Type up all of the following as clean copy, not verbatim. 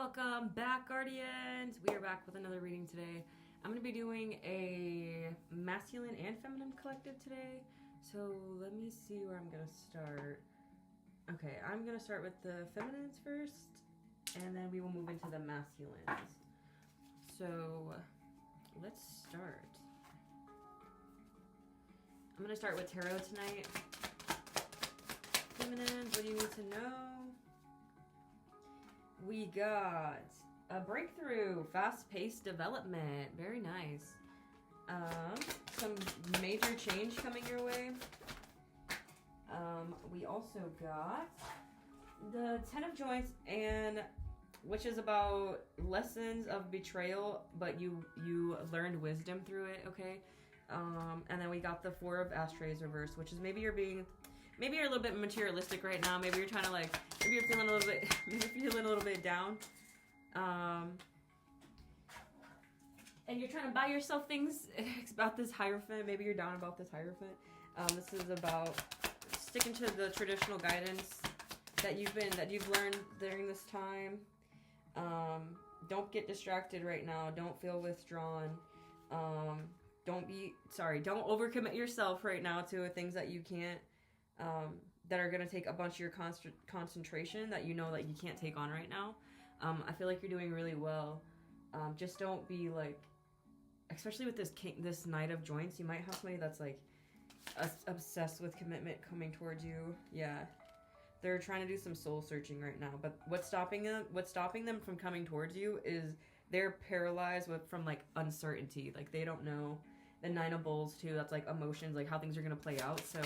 Welcome back, Guardians! We are back with another reading today. I'm going to be doing a masculine and feminine collective today. So let me see where I'm going to start. Okay, I'm going to start with the feminines first, and then we will move into the masculines. So let's start. I'm going to start with tarot tonight. Feminines, what do you need to know? We got a breakthrough, fast-paced development. Very nice. Some major change coming your way. We also got the Ten of Joints, and which is about lessons of betrayal, but you learned wisdom through it. Okay. And then we got the Four of Ashtrays reversed, which is maybe you're a little bit materialistic right now. Maybe you're trying to maybe you're feeling a little bit down. And you're trying to buy yourself things about this Hierophant. Maybe you're down about this Hierophant. This is about sticking to the traditional guidance that you've learned during this time. Don't get distracted right now. Don't feel withdrawn. Don't overcommit yourself right now to things that you can't, that are going to take a bunch of your concentration that you know that you can't take on right now. I feel like you're doing really well. Just don't be especially with this Knight of Joints, you might have somebody that's obsessed with commitment coming towards you. Yeah. They're trying to do some soul searching right now, but what's stopping them from coming towards you is they're paralyzed from uncertainty. They don't know. The Nine of Bowls too, that's emotions, how things are going to play out. So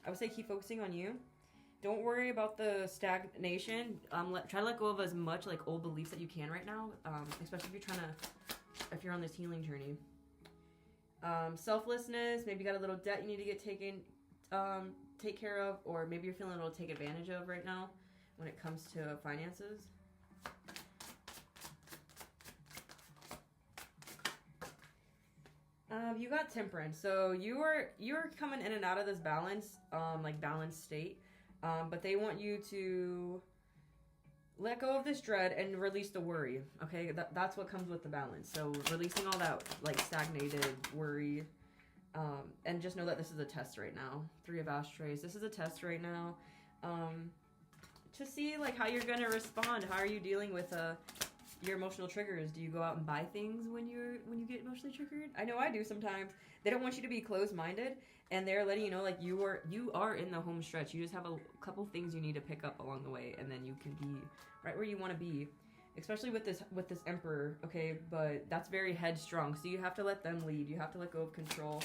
I would say keep focusing on you. Don't worry about the stagnation. Try to let go of as much old beliefs that you can right now, especially if you're on this healing journey. Selflessness, maybe you got a little debt you need to get take care of, or maybe you're feeling a little take advantage of right now when it comes to finances. You got Temperance, so you're coming in and out of this balance, balanced state, but they want you to let go of this dread and release the worry. Okay, that's what comes with the balance. So releasing all that stagnated worry, and just know that this is a test right now. Three of Ashtrays. This is a test right now, to see how you're gonna respond. How are you dealing with your emotional triggers? Do you go out and buy things when you get emotionally triggered? I know I do sometimes. They don't want you to be closed-minded, and they're letting you know you are in the home stretch. You just have a couple things you need to pick up along the way, and then you can be right where you want to be. Especially with this Emperor, okay? But that's very headstrong, so you have to let them lead. You have to let go of control.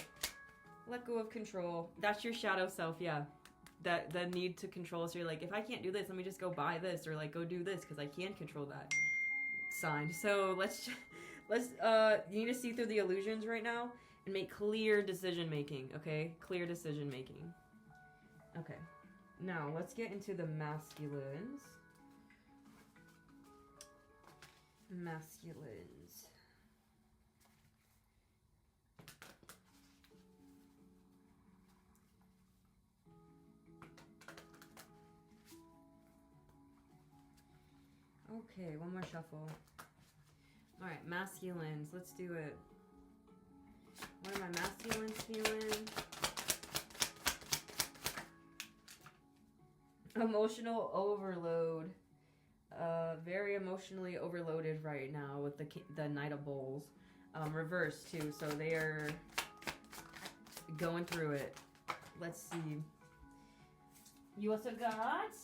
Let go of control. That's your shadow self, yeah. That the need to control. So you're if I can't do this, let me just go buy this, or go do this because I can control that. Sign. So let's you need to see through the illusions right now and make clear decision making. Okay, clear decision making. Okay, now let's get into the masculines. Okay, one more shuffle. Alright, masculines. Let's do it. What are my masculines feeling? Emotional overload. Very emotionally overloaded right now with the Knight of Bowls. Reversed too, so they are going through it. Let's see. You also got...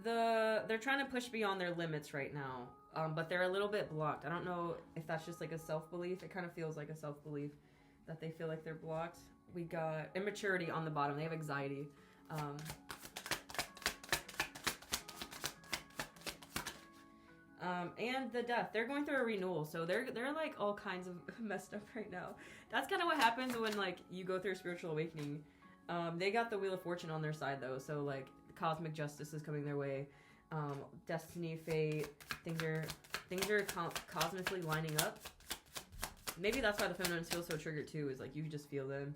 They're trying to push beyond their limits right now, but they're a little bit blocked. I don't know if that's just a self-belief. It kind of feels like a self-belief that they feel like they're blocked. We got immaturity on the bottom. They have anxiety. And the Death. They're going through a renewal, so they're all kinds of messed up right now. That's kind of what happens when you go through a spiritual awakening. They got the Wheel of Fortune on their side though, so cosmic justice is coming their way. Destiny, fate, things are cosmically lining up. Maybe that's why the feminines feel so triggered too, is you just feel them.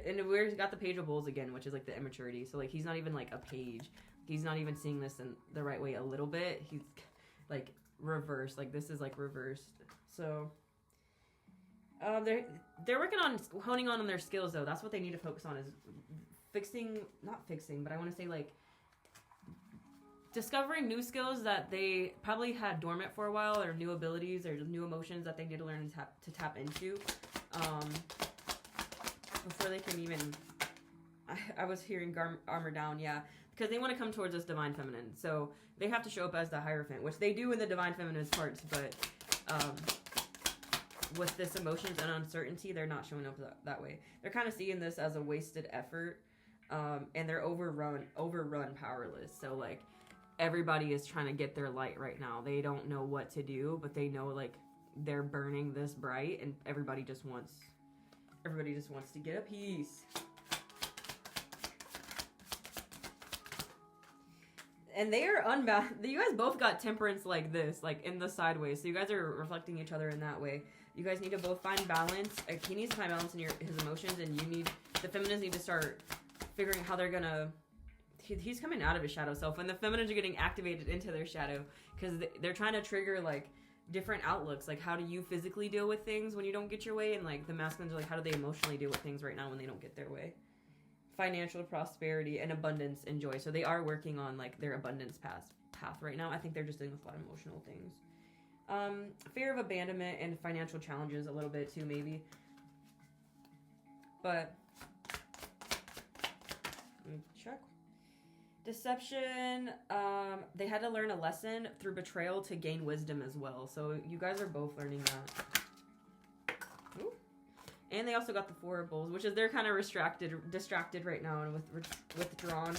And we got the Page of Bowls again, which is the immaturity. So he's not even a page. he's not even seeing this in the right way a little bit. He's like reversed. Like this is like reversed. So they're working on honing on their skills though. That's what they need to focus on is not fixing, but I want to say like discovering new skills that they probably had dormant for a while, or new abilities or new emotions that they need to learn to tap into before they can even. I was hearing armor down, yeah, because they want to come towards this divine feminine, so they have to show up as the Hierophant, which they do in the divine feminine's parts, but with this emotions and uncertainty, they're not showing up that way. They're kind of seeing this as a wasted effort, and they're overrun powerless. So like everybody is trying to get their light right now. They don't know what to do, but they know like they're burning this bright, and everybody just wants to get a piece. And they are unbalanced. You guys both got temperance like this, like in the sideways. So you guys are reflecting each other in that way. You guys need to both find balance. Like he needs to find balance in his emotions, and the feminines need to start figuring out how they're gonna. He's coming out of his shadow self, and the feminines are getting activated into their shadow because they're trying to trigger like different outlooks. Like how do you physically deal with things when you don't get your way, and like the masculines are like how do they emotionally deal with things right now when they don't get their way. Financial prosperity and abundance and joy. So they are working on like their abundance path right now. I think they're just dealing with a lot of emotional things. Fear of abandonment and financial challenges a little bit too, maybe. But let me check. Deception. They had to learn a lesson through betrayal to gain wisdom as well. So you guys are both learning that. Ooh. And they also got the Four of Bowls, which is they're kind of distracted right now and withdrawn.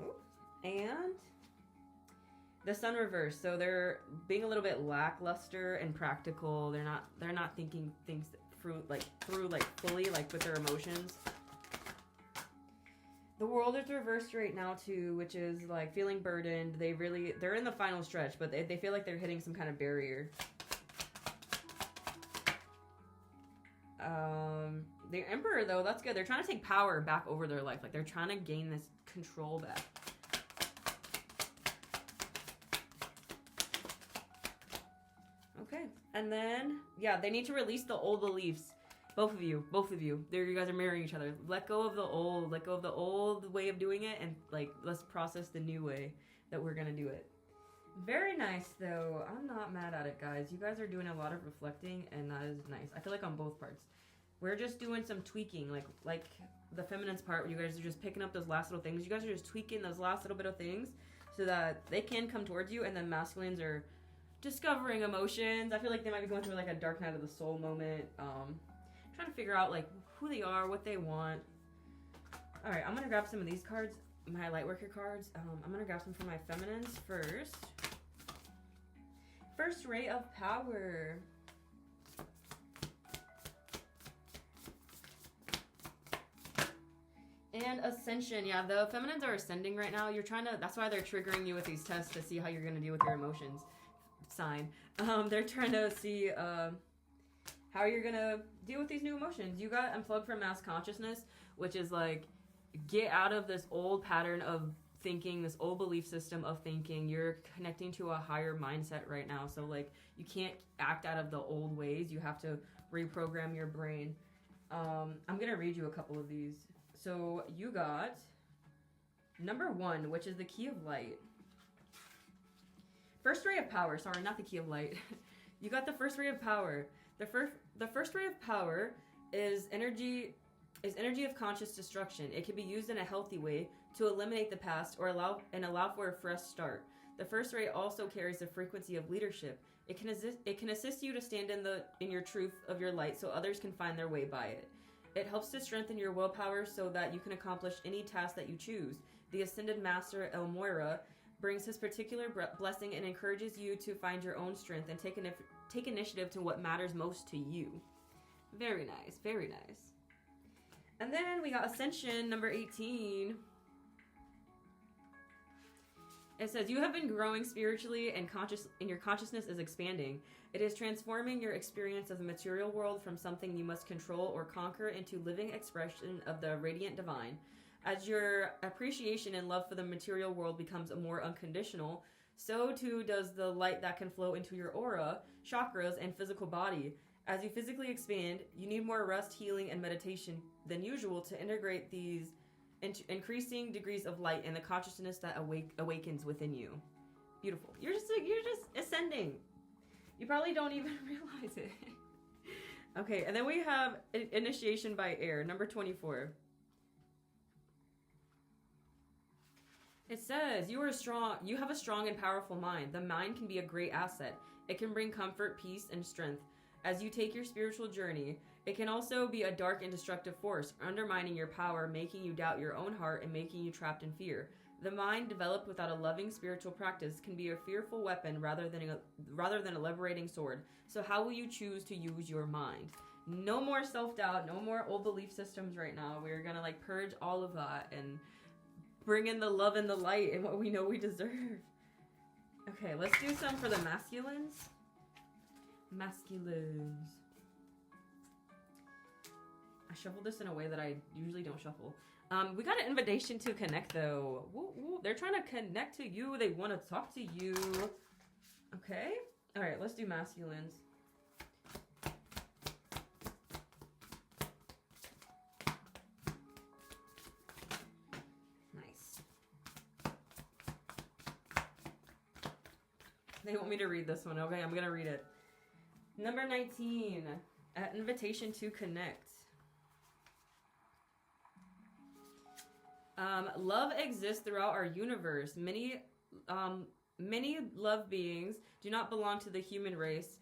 Ooh. And the Sun reversed, so they're being a little bit lackluster and practical. They're not thinking things through fully like with their emotions. The World is reversed right now too, which is like feeling burdened. They're in the final stretch, but they feel like they're hitting some kind of barrier. The Emperor though, that's good. They're trying to take power back over their life. Like they're trying to gain this control back. Okay. And then, yeah, they need to release the old beliefs. Both of you. You guys are marrying each other. Let go of the old way of doing it, and like let's process the new way that we're gonna do it. Very nice though. I'm not mad at it, guys. You guys are doing a lot of reflecting, and that is nice. I feel like on both parts. We're just doing some tweaking, like the feminine's part where you guys are just picking up those last little things. You guys are just tweaking those last little bit of things so that they can come towards you, and then masculines are discovering emotions. I feel like they might be going through like a dark night of the soul moment. Trying to figure out like who they are, what they want. All right, I'm gonna grab some of these cards, my Lightworker cards. I'm gonna grab some for my feminines first. First Ray of Power. And Ascension. Yeah, the feminines are ascending right now. That's why they're triggering you with these tests to see how you're gonna deal with your emotions. Sign. They're trying to see how you're gonna deal with these new emotions. You got unplugged from mass consciousness, which is like get out of this old pattern of thinking, this old belief system of thinking. You're connecting to a higher mindset right now, so like you can't act out of the old ways. You have to reprogram your brain. I'm gonna read you a couple of these. So you got number 1, which is the Key of Light. First Ray of Power. Sorry, not the Key of Light. You got the First Ray of Power. The first ray of power is energy of conscious destruction. It can be used in a healthy way to eliminate the past or allow for a fresh start. The first ray also carries the frequency of leadership. It can assist you to stand in your truth of your light so others can find their way by it. It helps to strengthen your willpower so that you can accomplish any task that you choose. The Ascended Master El Moira brings his particular blessing and encourages you to find your own strength and take initiative to what matters most to you. Very nice, very nice. And then we got Ascension, number 18. It says, you have been growing spiritually and your consciousness is expanding. It is transforming your experience of the material world from something you must control or conquer into living expression of the radiant divine. As your appreciation and love for the material world becomes more unconditional, so too does the light that can flow into your aura, chakras, and physical body. As you physically expand, you need more rest, healing, and meditation than usual to integrate these increasing degrees of light and the consciousness that awakens within you. Beautiful. You're just ascending. You probably don't even realize it. Okay, and then we have initiation by air, number 24. It says, you have a strong and powerful mind. The mind can be a great asset. It can bring comfort, peace, and strength. As you take your spiritual journey, it can also be a dark and destructive force, undermining your power, making you doubt your own heart, and making you trapped in fear. The mind, developed without a loving spiritual practice, can be a fearful weapon rather than a liberating sword. So how will you choose to use your mind? No more self-doubt, no more old belief systems right now. We're gonna purge all of that and bring in the love and the light and what we know we deserve. Okay, let's do some for the masculines. Masculines. I shuffled this in a way that I usually don't shuffle. We got an invitation to connect though. Woo, woo. They're trying to connect to you. They want to talk to you. Okay. All right, let's do masculines. Nice. They want me to read this one. Okay, I'm going to read it. Number 19, an invitation to connect. Love exists throughout our universe. Many love beings do not belong to the human race,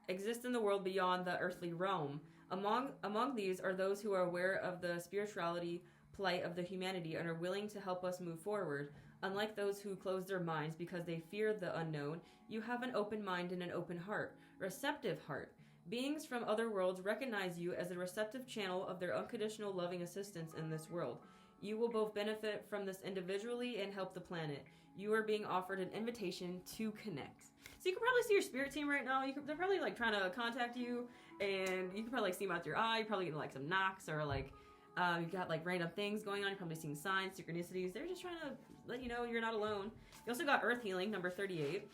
exist in the world beyond the earthly realm. Among these are those who are aware of the spirituality plight of the humanity and are willing to help us move forward. Unlike those who close their minds because they fear the unknown, you have an open mind and an open heart, receptive heart. Beings from other worlds recognize you as a receptive channel of their unconditional loving assistance in this world. You will both benefit from this individually and help the planet. You are being offered an invitation to connect. So you can probably see your spirit team right now. They're probably trying to contact you, and you can probably see them out your eye. You're probably getting some knocks or you got random things going on. You're probably seeing signs, synchronicities. They're just trying to let you know you're not alone. You also got earth healing, number 38.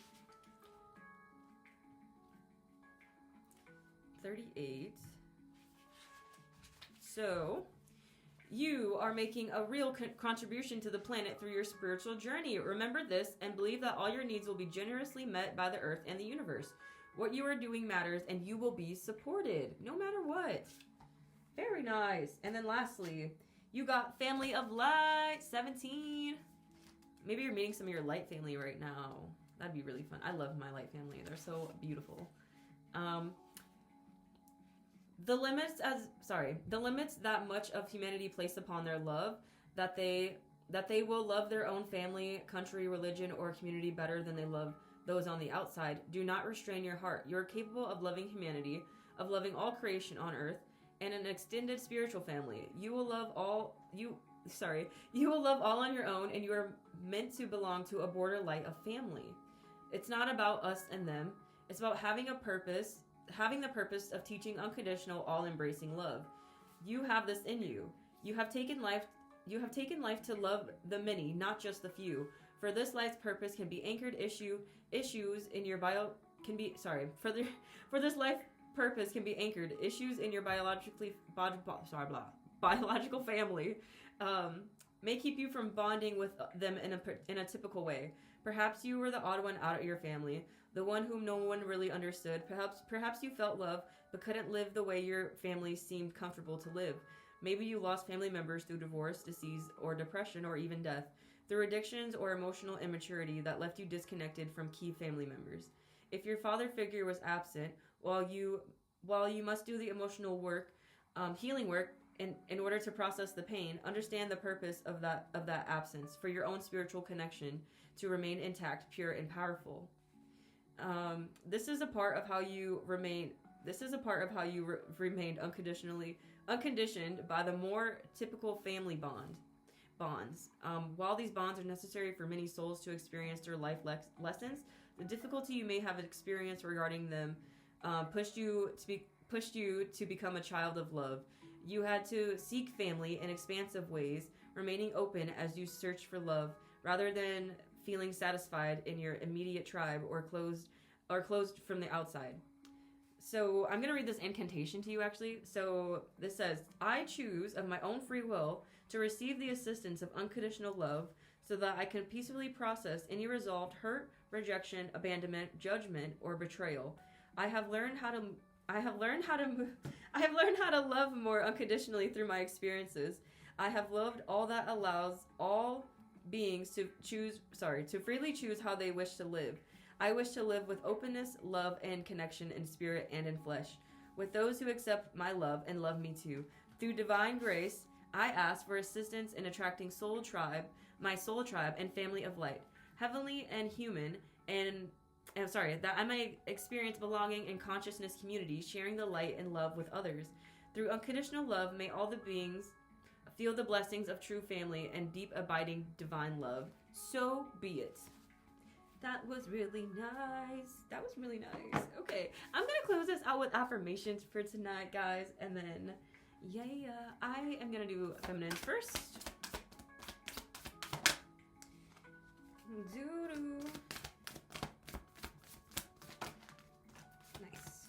38. So you are making a real contribution to the planet through your spiritual journey. Remember this and believe that all your needs will be generously met by the earth and the universe. What you are doing matters and you will be supported no matter what. Very nice. And then lastly, you got Family of Light, 17. Maybe you're meeting some of your light family right now. That'd be really fun. I love my light family. They're so beautiful. The limits that much of humanity place upon their love, that they will love their own family, country, religion, or community better than they love those on the outside, do not restrain your heart. You are capable of loving humanity, of loving all creation on earth, and an extended spiritual family. You will love all on your own, and you are meant to belong to a border light of family. It's not about us and them. It's about having the purpose of teaching unconditional, all-embracing love. You have this in you. You have taken life to love the many, not just the few. For this life's purpose can be anchored issues in your biological family. May keep you from bonding with them in a typical way. Perhaps you were the odd one out of your family, the one whom no one really understood. Perhaps you felt love, but couldn't live the way your family seemed comfortable to live. Maybe you lost family members through divorce, disease, or depression, or even death, through addictions or emotional immaturity that left you disconnected from key family members. If your father figure was absent, while you must do the emotional work, healing work, in order to process the pain, understand the purpose of that absence for your own spiritual connection to remain intact, pure, and powerful. This is a part of how you remained unconditioned by the more typical family bonds. While these bonds are necessary for many souls to experience their life lessons, the difficulty you may have experienced regarding them pushed you to become a child of love. You had to seek family in expansive ways remaining open as you search for love, rather than feeling satisfied in your immediate tribe or closed from the outside. So I'm going to read this incantation to you, actually. So this says, I choose of my own free will to receive the assistance of unconditional love so that I can peacefully process any resolved hurt, rejection, abandonment, judgment, or betrayal. I have learned how to love more unconditionally through my experiences. I have loved all that allows all beings to freely choose how they wish to live. I wish to live with openness, love, and connection in spirit and in flesh, with those who accept my love and love me too. Through divine grace, I ask for assistance in attracting my soul tribe and family of light, heavenly and human, that I may experience belonging in consciousness community, sharing the light and love with others. Through unconditional love, may all the beings feel the blessings of true family and deep abiding divine love. So be it. That was really nice. Okay, I'm gonna close this out with affirmations for tonight, guys, and then I am gonna do feminine first. Doo-doo. Nice.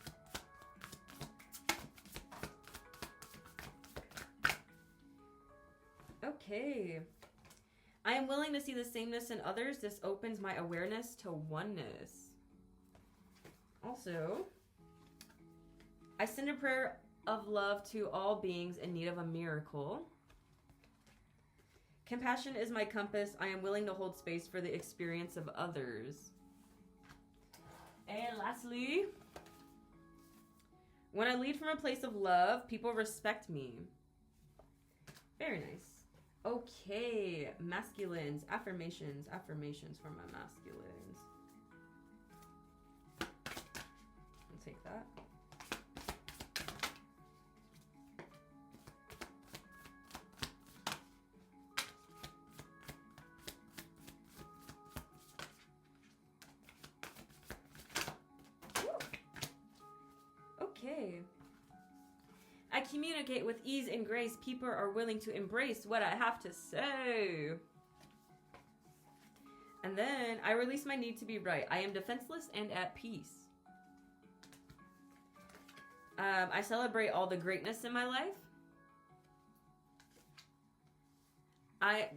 Okay. I am willing to see the sameness in others. This opens my awareness to oneness. Also, I send a prayer of love to all beings in need of a miracle. Compassion is my compass. I am willing to hold space for the experience of others. And lastly, when I lead from a place of love, people respect me. Very nice. Okay, masculines, affirmations for my masculines. I'll take that. Okay. I communicate with ease and grace. People are willing to embrace what I have to say. And then I release my need to be right. I am defenseless and at peace. I celebrate all the greatness in my life.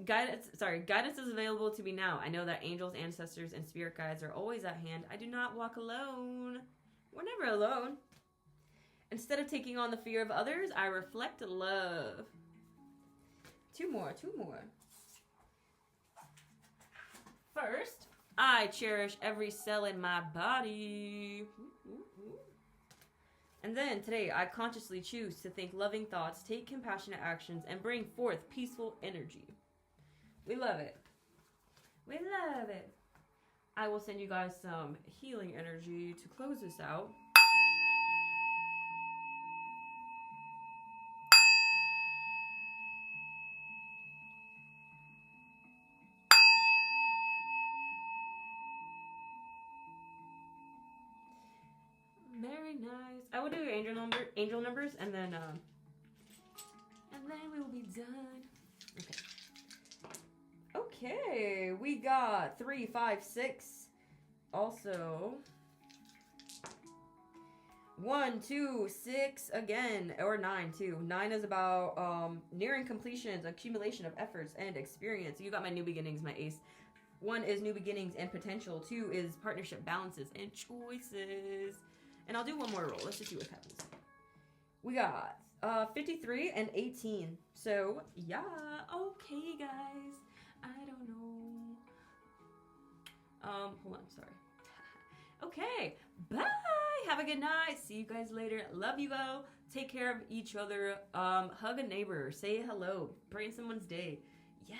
Guidance is available to me now. I know that angels, ancestors, and spirit guides are always at hand. I do not walk alone. We're never alone. Instead of taking on the fear of others, I reflect love. Two more. First, I cherish every cell in my body. And then today, I consciously choose to think loving thoughts, take compassionate actions, and bring forth peaceful energy. We love it. I will send you guys some healing energy to close this out. Very nice. I will do your angel numbers, and then we will be done. Okay, we got 3, 5, 6. Also, 1, 2, 6 again, or 9 too. 9 is about nearing completions, accumulation of efforts and experience. You got my new beginnings, my ace. 1 is new beginnings and potential. 2 is partnership balances and choices. And I'll do one more roll. Let's just see what happens. We got 53 and 18. So, yeah. Okay, guys. I don't know. Hold on. Sorry. Okay. Bye. Have a good night. See you guys later. Love you all. Take care of each other. Hug a neighbor. Say hello. Brighten someone's day. Yeah.